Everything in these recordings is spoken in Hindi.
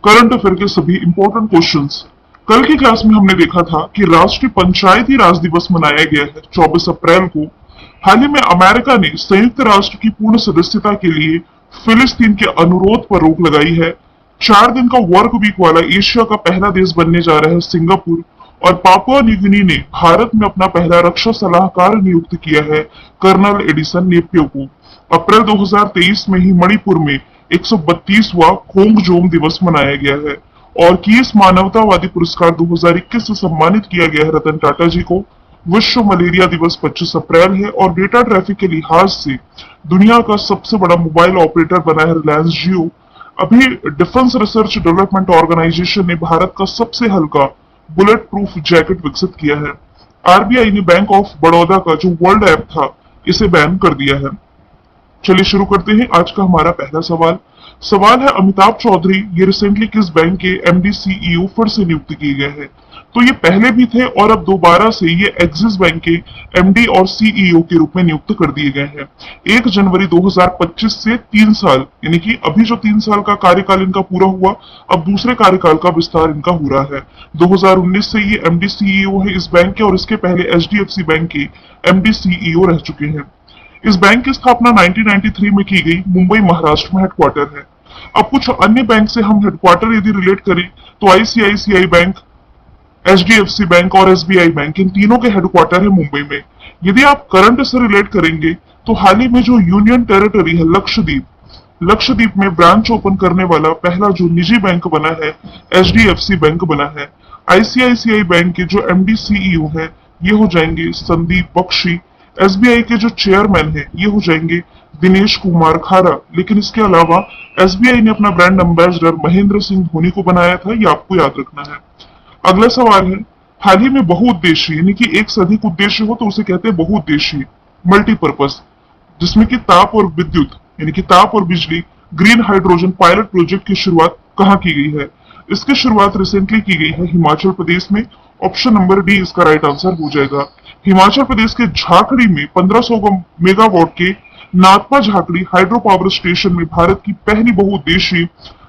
करंट अफेयर के सभी इंपॉर्टेंट क्वेश्चंस। कल की क्लास में हमने देखा था कि राष्ट्रीय पंचायती राज दिवस मनाया गया है 24 अप्रैल को। हाल ही में अमेरिका ने संयुक्त राष्ट्र की पूर्ण सदस्यता के लिए फिलिस्तीन के अनुरोध पर रोक लगाई है। 4 दिन का वर्क वीक वाला एशिया का पहला देश बनने जा रहा है सिंगापुर। और पापुआ न्यू गिनी ने भारत में अपना पहला रक्षा सलाहकार नियुक्त किया है कर्नल एडिसन नेपियो को। अप्रैल 2023 में ही मणिपुर में 132वां खोंगजोम दिवस मनाया गया है। और कीस मानवतावादी पुरस्कार 2021 से सम्मानित किया गया है रतन टाटा जी को। विश्व मलेरिया दिवस 25 अप्रैल है। और डेटा ट्रैफिक के लिहाज से दुनिया का सबसे बड़ा मोबाइल ऑपरेटर बना है रिलायंस जियो। अभी डिफेंस रिसर्च डेवलपमेंट ऑर्गेनाइजेशन ने भारत का सबसे हल्का बुलेट प्रूफ जैकेट विकसित किया है। आरबीआई ने बैंक ऑफ बड़ौदा का जो वर्ल्ड ऐप था इसे बैन कर दिया है। चलिए शुरू करते हैं आज का हमारा पहला सवाल। सवाल है अमिताभ चौधरी ये रिसेंटली किस बैंक के एमडी सीईओ फिर से नियुक्त किए गए हैं। तो ये पहले भी थे और अब दोबारा से ये एक्सिस बैंक के एमडी और सीईओ के रूप में नियुक्त कर दिए गए हैं। 1 जनवरी 2025 से 3 साल यानी कि अभी जो 3 साल का कार्यकाल इनका पूरा हुआ, अब दूसरे कार्यकाल का विस्तार इनका हो रहा है। 2019 से ये एमडी सीईओ है इस बैंक के और इसके पहले एचडीएफसी बैंक के एमडी सीईओ रह चुके हैं। इस बैंक की स्थापना 1993 में की गई, मुंबई महाराष्ट्र में हेडक्वार्टर है। अब कुछ अन्य बैंक से हम हेडक्वार्टर यदि रिलेट करें तो आईसीआईसीआई बैंक, एचडीएफसी बैंक और एसबीआई बैंक, इन तीनों के हेडक्वार्टर है मुंबई में। यदि आप करंट से रिलेट करेंगे तो हाल ही में जो यूनियन टेरिटरी है लक्षद्वीप, लक्षद्वीप में ब्रांच ओपन करने वाला पहला जो निजी बैंक बना है एचडीएफसी बैंक बना है। आईसीआईसीआई बैंक के जो एमडी सीईओ है ये हो जाएंगे संदीप बख्शी। एसबीआई के जो चेयरमैन है ये हो जाएंगे दिनेश कुमार खारा। लेकिन इसके अलावा एसबीआई ने अपना ब्रांड एम्बेसडर महेंद्र सिंह धोनी को बनाया था, ये आपको याद रखना है। अगला सवाल है हाल ही में बहुउद्देशीय यानी कि एक से अधिक उद्देश्य हो तो उसे कहते हैं बहुउद्देशीय मल्टीपर्पज, जिसमें कि ताप और विद्युत यानी कि ताप और बिजली ग्रीन हाइड्रोजन पायलट प्रोजेक्ट की शुरुआत कहाँ की गई है। इसकी शुरुआत रिसेंटली की गई है हिमाचल प्रदेश में। ऑप्शन नंबर डी इसका राइट आंसर हो जाएगा। हिमाचल प्रदेश के झाकड़ी में 1500 मेगावाट के Nathpa Jhakri hydro power station में भारत की पहली बहुउद्देशीय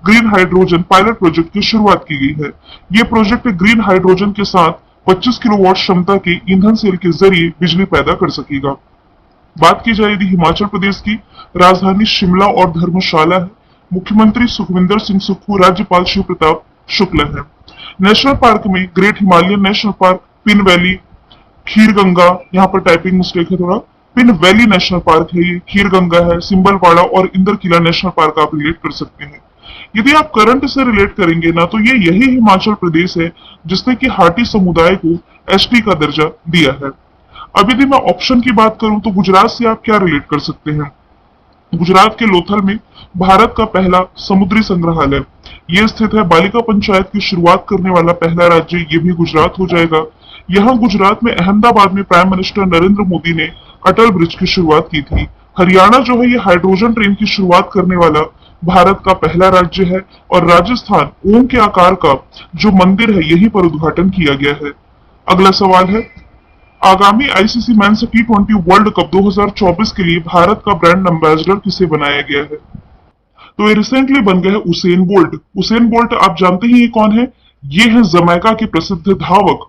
ग्रीन हाइड्रोजन पायलट प्रोजेक्ट की शुरुआत की गई है। ये प्रोजेक्ट ग्रीन हाइड्रोजन के साथ 25 किलोवाट क्षमता के ईंधन सेल के जरिए बिजली पैदा कर सकेगा। बात की जाए यदि हिमाचल प्रदेश की, राजधानी शिमला और धर्मशाला है। मुख्यमंत्री सुखविंदर सिंह सुक्खू, राज्यपाल शिव प्रताप शुक्ल है। नेशनल पार्क में great Himalayan national park, pin valley, Kheer Ganga, यहाँ पर टाइपिंग मिस्टेक है थोड़ा, पिन वैली नेशनल पार्क है ये, खीर गंगा है, सिंबलवाड़ा और इंदर किला नेशनल पार्क आप रिलेट कर सकते हैं। यदि आप करंट से रिलेट करेंगे ना तो ये यही हिमाचल प्रदेश है जिसने कि हाटी समुदाय को एसटी का दर्जा दिया है। अब यदि मैं ऑप्शन की बात करूं तो गुजरात से आप क्या रिलेट कर सकते हैं। गुजरात के लोथल में भारत का पहला समुद्री संग्रहालय ये स्थित है। बालिका पंचायत की शुरुआत करने वाला पहला राज्य ये भी गुजरात हो जाएगा। यहाँ गुजरात में अहमदाबाद में प्राइम मिनिस्टर नरेंद्र मोदी ने अटल ब्रिज की शुरुआत की थी। हरियाणा जो है ये हाइड्रोजन ट्रेन की शुरुआत करने वाला भारत का पहला राज्य है। और राजस्थान ओम के आकार का जो मंदिर है यहीं पर उद्घाटन किया गया है। अगला सवाल है आगामी आईसीसी मेंस टी20 वर्ल्ड कप 2024 के लिए भारत का ब्रांड एम्बेसडर किसे बनाया गया है। तो ये रिसेंटली बन गया है उसेन बोल्ट। उसेन बोल्ट आप जानते ही ये कौन है, ये है जमैका के प्रसिद्ध धावक।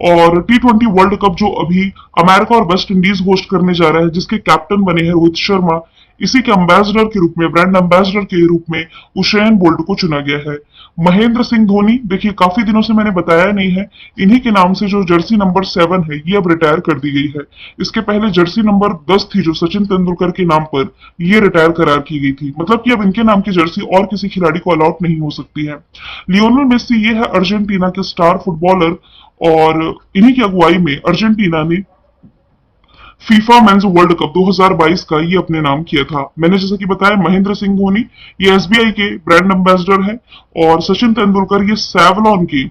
और टी20 वर्ल्ड कप जो अभी अमेरिका और वेस्ट इंडीज होस्ट करने जा रहा है जिसके कैप्टन बने हैं रोहित शर्मा, इसी के एम्बेसडर के रूप में, ब्रांड एम्बेसडर के रूप में उसेन बोल्ट को चुना गया है। महेंद्र सिंह धोनी, देखिए काफी दिनों से मैंने बताया नहीं है, इन्हीं के नाम से जो जर्सी नंबर 7 है ये अब रिटायर कर दी गई है। इसके पहले जर्सी नंबर 10 थी जो सचिन तेंदुलकर के नाम पर, ये रिटायर करार की गई थी। मतलब कि अब इनके नाम की जर्सी और किसी खिलाड़ी को अलॉट नहीं हो सकती है। लियोनेल मेसी ये है अर्जेंटीना के स्टार फुटबॉलर और इन्हीं की अगुवाई में अर्जेंटीना ने फीफा मेंस वर्ल्ड कप 2022 का ये अपने नाम किया था। मैंने जैसा कि बताया महेंद्र सिंह धोनी ये एसबीआई के ब्रांड एम्बेसडर है और सचिन तेंदुलकर ये सैवलॉन के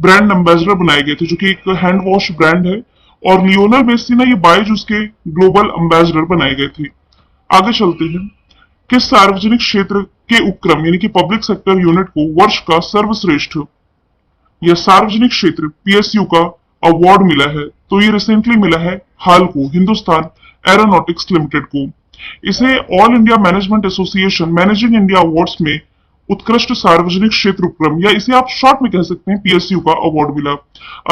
ब्रांड एम्बेसडर बनाए गए थे जो कि एक हैंड वॉश ब्रांड है। और लियोनेल मेसी ना ये बायजूस के ग्लोबल एम्बेसडर बनाए गए थे। आगे चलते हैं। किस सार्वजनिक क्षेत्र के उपक्रम यानी कि पब्लिक सेक्टर यूनिट को वर्ष का सर्वश्रेष्ठ या सार्वजनिक क्षेत्र पीएसयू का अवार्ड मिला है। तो ये रिसेंटली मिला है हाल को हिंदुस्तान एरोनॉटिक्स लिमिटेड को। इसे all India management association managing India awards में उत्कृष्ट सार्वजनिक क्षेत्र उपक्रम या इसे आप शॉर्ट में कह सकते हैं पीएसयू का अवार्ड मिला।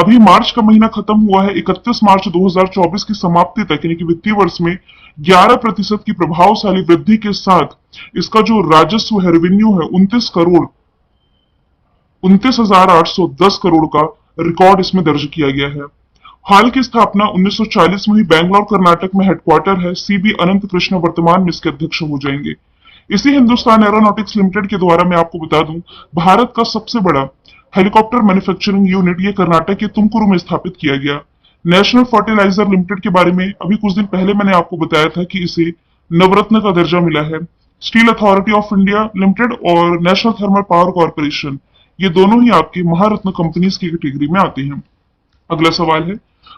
अभी मार्च का महीना खत्म हुआ है। 31 मार्च 2024 की समाप्ति तक यानी कि वित्तीय वर्ष में 11% की प्रभावशाली वृद्धि के साथ इसका जो राजस्व है, रेवेन्यू है, 29,810 करोड़ का रिकॉर्ड इसमें दर्ज किया गया है। हाल की स्थापना 1940 में ही बैंगलोर कर्नाटक में हेडक्वार्टर है। सीबी अनंत कृष्ण वर्तमान में इसके अध्यक्ष हो जाएंगे। इसी हिंदुस्तान एरोनॉटिक्स लिमिटेड के द्वारा मैं आपको बता दूं, भारत का सबसे बड़ा हेलीकॉप्टर मैन्युफैक्चरिंग यूनिट ये कर्नाटक के तुमकुरु में स्थापित किया गया। नेशनल फर्टिलाइजर लिमिटेड के बारे में अभी कुछ दिन पहले मैंने आपको बताया था कि इसे नवरत्न का दर्जा मिला है। Steel authority of India limited और नेशनल थर्मल पावर कॉर्पोरेशन ये दोनों ही आपकी महारत्न कंपनीज की कैटेगरी में आते हैं। अगला सवाल है,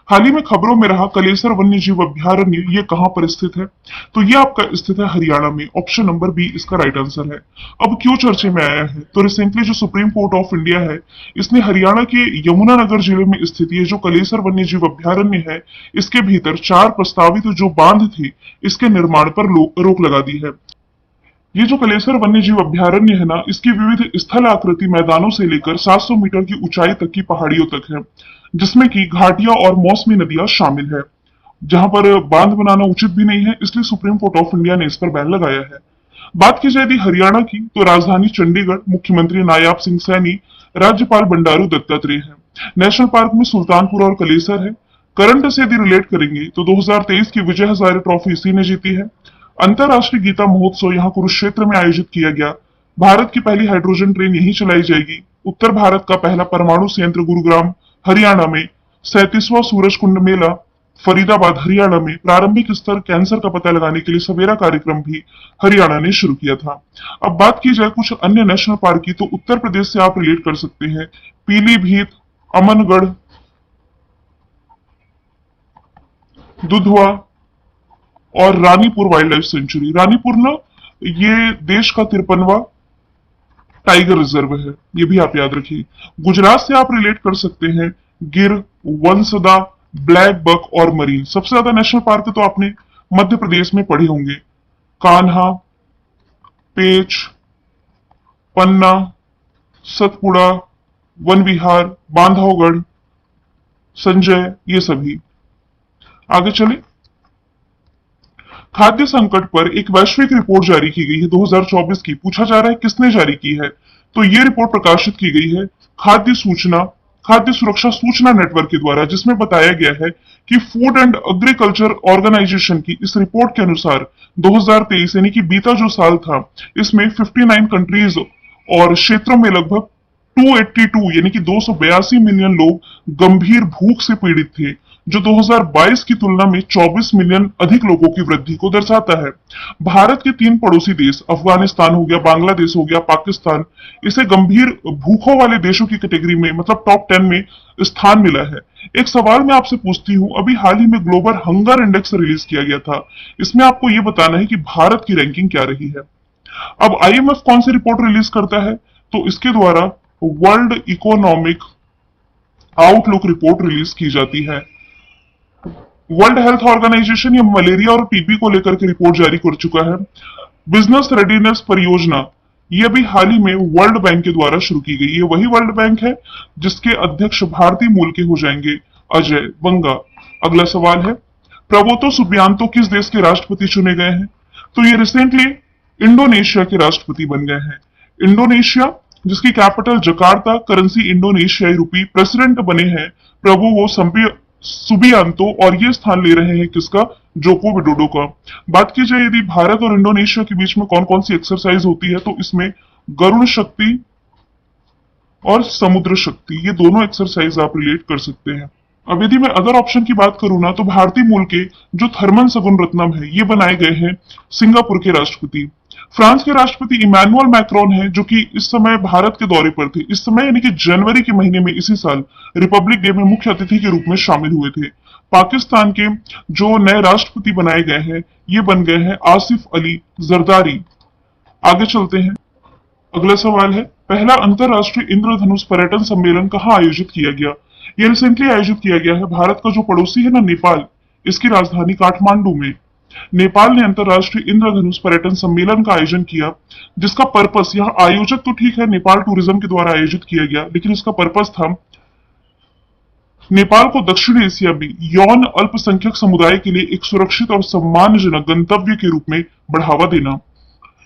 हाल ही में खबरों में रहा कलेसर वन्य जीव अभ्यारण्य ये कहां पर स्थित है? तो ये आपका स्थित है हरियाणा में। ऑप्शन नंबर बी इसका राइट आंसर है। अब क्यों चर्चे में आया है? तो रिसेंटली जो सुप्रीम कोर्ट ऑफ इंडिया है इसने हरियाणा के यमुनानगर जिले में स्थित ये जो कलेसर वन्य जीव अभ्यारण्य है इसके भीतर 4 प्रस्तावित जो बांध थे इसके निर्माण पर रोक लगा दी है। ये जो कलेसर वन्य जीव अभ्यारण्य है ना, इसकी विविध स्थल आकृति मैदानों से लेकर 700 मीटर की ऊंचाई तक की पहाड़ियों तक है, जिसमें की घाटियां और मौसमी नदियां शामिल है, जहां पर बांध बनाना उचित भी नहीं है, इसलिए सुप्रीम कोर्ट ऑफ इंडिया ने इस पर बैन लगाया है। बात की जाए हरियाणा की, तो राजधानी चंडीगढ़, मुख्यमंत्री नायाब सिंह सैनी, राज्यपाल बंडारू दत्तात्रेय है। नेशनल पार्क में सुल्तानपुर और कलेसर है। करंट से यदि रिलेट करेंगे तो 2023 की विजय हजारे ट्रॉफी इसी ने जीती है। अंतरराष्ट्रीय गीता महोत्सव यहाँ कुरुक्षेत्र में आयोजित किया गया। भारत की पहली हाइड्रोजन ट्रेन यहीं चलाई जाएगी। उत्तर भारत का पहला परमाणु संयंत्र गुरुग्राम हरियाणा में। 37वां सूरज कुंड मेला फरीदाबाद हरियाणा में। प्रारंभिक स्तर कैंसर का पता लगाने के लिए सवेरा कार्यक्रम भी हरियाणा ने शुरू किया था। अब बात की जाए कुछ अन्य नेशनल पार्क की, तो उत्तर प्रदेश से आप रिलेट कर सकते हैं पीलीभीत, अमनगढ़, दुधवा और Ranipur wild life sanctuary. Ranipur ना ये देश का 53वां टाइगर रिजर्व है, ये भी आप याद रखिए। गुजरात से आप रिलेट कर सकते हैं गिर, वंसदा, ब्लैक बक और मरीन। सबसे ज्यादा नेशनल पार्क तो आपने मध्य प्रदेश में पढ़े होंगे, कान्हा, पेच, पन्ना, सतपुड़ा, वन विहार, बांधवगढ़, संजय, ये सभी। आगे चले, खाद्य संकट पर एक वैश्विक रिपोर्ट जारी की गई है 2024 की। पूछा जा रहा है किसने जारी की है? तो ये रिपोर्ट प्रकाशित की गई है खाद्य सुरक्षा सूचना नेटवर्क के द्वारा, जिसमें बताया गया है कि फूड एंड एग्रीकल्चर ऑर्गेनाइजेशन की इस रिपोर्ट के अनुसार 2023 यानी कि बीता जो साल था इसमें 59 कंट्रीज और क्षेत्रों में लगभग 282 यानी कि 282 मिलियन लोग गंभीर भूख से पीड़ित थे, जो 2022 की तुलना में 24 मिलियन अधिक लोगों की वृद्धि को दर्शाता है। भारत के 3 पड़ोसी देश अफगानिस्तान हो गया, बांग्लादेश हो गया, पाकिस्तान, इसे गंभीर भूखों वाले देशों की कैटेगरी में मतलब टॉप 10 में स्थान मिला है। एक सवाल मैं आपसे पूछती हूँ, अभी हाल ही में ग्लोबल हंगर इंडेक्स रिलीज किया गया था, इसमें आपको यह बताना है कि भारत की रैंकिंग क्या रही है। अब आईएमएफ कौन सी रिपोर्ट रिलीज करता है? तो इसके द्वारा world economic outlook report release की जाती है। वर्ल्ड हेल्थ ऑर्गेनाइजेशन ये मलेरिया और टीबी को लेकर के रिपोर्ट जारी कर चुका है। बिजनेस रेडीनेस परियोजना ये भी हाल ही में वर्ल्ड बैंक के द्वारा शुरू की गई है। वही वर्ल्ड बैंक है जिसके अध्यक्ष भारतीय मूल के हो जाएंगे अजय बंगा। अगला सवाल है, प्रबोतो सुबियांतो किस देश के राष्ट्रपति चुने गए हैं? तो ये रिसेंटली इंडोनेशिया के राष्ट्रपति बन गए हैं। इंडोनेशिया जिसकी कैपिटल जकार्ता, करेंसी इंडोनेशियाई रुपी, प्रेसिडेंट बने हैं प्रबोवो सुबियांतो और ये स्थान ले रहे हैं किसका? जोको विडोडो का। बात की जाए यदि भारत और इंडोनेशिया के बीच में कौन कौन सी एक्सरसाइज होती है, तो इसमें गरुण शक्ति और समुद्र शक्ति ये दोनों एक्सरसाइज आप रिलेट कर सकते हैं। अब यदि मैं अदर ऑप्शन की बात करूं ना, तो भारतीय मूल के जो थर्मन सगुनरत्नम है ये बनाए गए हैं सिंगापुर के राष्ट्रपति। फ्रांस के राष्ट्रपति इमैनुअल मैक्रोन है जो कि इस समय भारत के दौरे पर थे। इस समय यानी कि जनवरी के महीने में इसी साल रिपब्लिक डे में मुख्य अतिथि के रूप में शामिल हुए थे। पाकिस्तान के जो नए राष्ट्रपति बनाए गए हैं ये बन गए हैं आसिफ अली जरदारी। आगे चलते हैं, अगला सवाल है, पहला अंतरराष्ट्रीय इंद्रधनुष पर्यटन सम्मेलन कहाँ आयोजित किया गया? ये रिसेंटली आयोजित किया गया है भारत का जो पड़ोसी है ना नेपाल, इसकी राजधानी काठमांडू में। नेपाल ने अंतर्राष्ट्रीय इंद्रधनुष पर्यटन सम्मेलन का आयोजन किया, जिसका पर्पस, यहाँ आयोजक तो ठीक है नेपाल टूरिज्म के द्वारा आयोजित किया गया, लेकिन इसका पर्पस था नेपाल को दक्षिण एशिया में यौन अल्पसंख्यक समुदाय के लिए एक सुरक्षित और सम्मानजनक गंतव्य के रूप में बढ़ावा देना।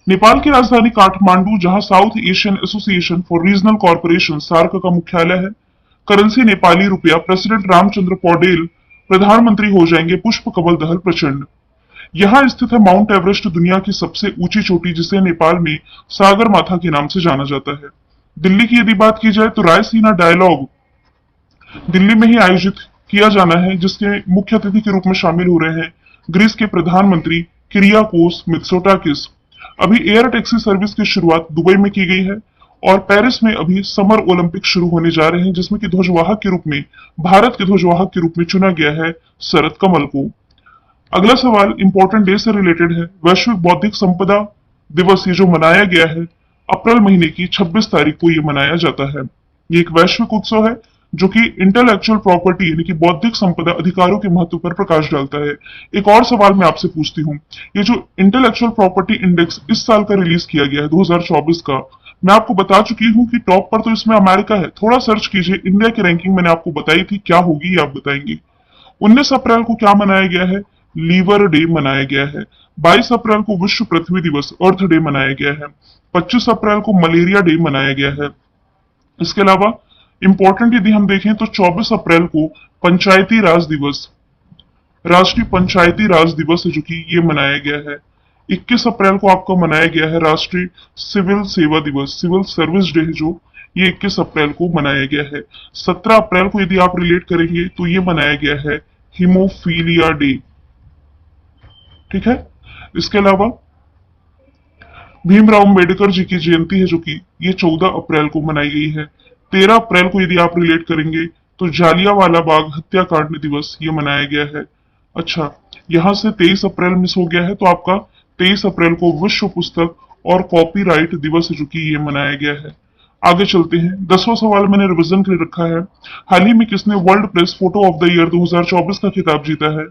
नेपाल की राजधानी काठमांडू, जहां South Asian Association for Regional Corporation SAARC का मुख्यालय है। करेंसी नेपाली रुपया। प्रेसिडेंट रामचंद्र पौडेल प्रधानमंत्री हो जाएंगे। पुष्प कमल दहल प्रचंड। यहाँ स्थित है माउंट एवरेस्ट, दुनिया की सबसे ऊंची चोटी, जिसे नेपाल में सागर माथा के नाम से जाना जाता है। दिल्ली की यदि बात की जाए तो रायसीना डायलॉग दिल्ली में ही आयोजित किया जाना है, जिसके मुख्य अतिथि के रूप में शामिल हो रहे हैं ग्रीस के प्रधानमंत्री किरियाकोस मित्सोटाकिस। अभी एयर टैक्सी सर्विस की शुरुआत दुबई में की गई है और पेरिस में अभी समर ओलंपिक शुरू होने जा रहे हैं, जिसमें कि ध्वजवाहक के रूप में, भारत के ध्वजवाहक के रूप में चुना गया है शरद कमल को। अगला सवाल इंपॉर्टेंट डे से रिलेटेड है। वैश्विक बौद्धिक संपदा दिवस, ये जो मनाया गया है अप्रैल महीने की 26 तारीख को ये मनाया जाता है। ये एक वैश्विक उत्सव है जो कि इंटेलेक्चुअल प्रॉपर्टी यानी कि बौद्धिक संपदा अधिकारों के महत्व पर प्रकाश डालता है। एक और सवाल मैं आपसे पूछती हूँ, ये जो इंटेलेक्चुअल प्रॉपर्टी इंडेक्स इस साल का रिलीज किया गया है 2024 का, मैं आपको बता चुकी हूँ कि टॉप पर तो इसमें अमेरिका है। थोड़ा सर्च कीजिए, इंडिया की रैंकिंग मैंने आपको बताई थी, क्या होगी ये आप बताएंगे। 19 अप्रैल को क्या मनाया गया है? लीवर डे मनाया गया है। 22 अप्रैल को विश्व पृथ्वी दिवस अर्थ डे मनाया गया है। 25 अप्रैल को मलेरिया डे मनाया गया है। इसके अलावा इंपॉर्टेंट यदि हम देखें तो 24 अप्रैल को पंचायती राज दिवस, राष्ट्रीय पंचायती राज दिवस है जो कि ये मनाया गया है। 21 अप्रैल को आपका मनाया गया है राष्ट्रीय सिविल सेवा दिवस, सिविल सर्विस डे है जो, ये 21 अप्रैल को मनाया गया है। 17 अप्रैल को यदि आप रिलेट करेंगे तो ये मनाया गया है हीमोफीलिया डे। ठीक है। इसके अलावा भीमराव अंबेडकर जी की जयंती है जो कि ये 14 अप्रैल को मनाई गई है। 13 अप्रैल को यदि आप रिलेट करेंगे तो जालियांवाला बाग हत्याकांड दिवस ये मनाया गया है। अच्छा, यहां से 23 अप्रैल मिस हो गया है, तो आपका 23 अप्रैल को विश्व पुस्तक और कॉपीराइट दिवस है जो कि ये मनाया गया है। आगे चलते हैं। 10वां सवाल मैंने रिवीजन के लिए रखा है। हाल ही में किसने world press photo of the year 2024 का खिताब जीता है?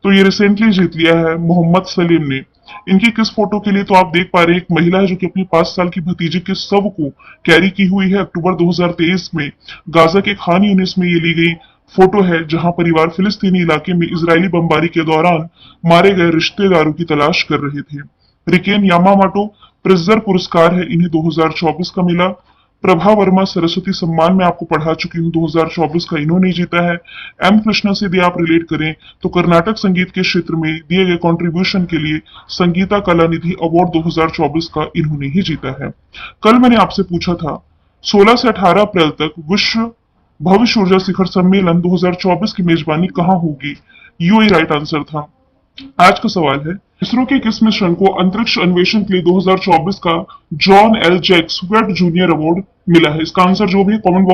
तो ये रिसेंटली जीत लिया है मोहम्मद सलीम ने। इनकी किस फोटो के लिए? तो आप देख पा रहे हैं एक महिला है जो कि अपनी 5 साल की भतीजे के शव को कैरी की हुई है। अक्टूबर 2023 में गाजा के खान यूनिस में ये ली गई फोटो है, जहां परिवार फिलिस्तीनी इलाके में इजरायली बमबारी के दौरान मारे गए रिश्तेदारों की तलाश कर रहे थे। रिकेन यामामोटो प्रिजर पुरस्कार है, इन्हें 2024 का मिला। प्रभा वर्मा सरस्वती सम्मान में आपको पढ़ा चुकी हूँ, 2024 का इन्होंने जीता है। एम कृष्णा से यदि आप रिलेट करें तो कर्नाटक संगीत के क्षेत्र में दिए गए कंट्रीब्यूशन के लिए संगीता कला निधि अवार्ड 2024 का इन्होंने ही जीता है। कल मैंने आपसे पूछा था 16 से 18 अप्रैल तक विश्व भविष्य ऊर्जा शिखर सम्मेलन 2024 की मेजबानी कहाँ होगी? यूएई राइट आंसर था। आज का सवाल है, इसरो के किस मिशन को अंतरिक्ष अन्वेषण के लिए 2024 का John L Jacks Wait Junior award मिला है? इसका आंसर जो भी कमेंट बॉक्स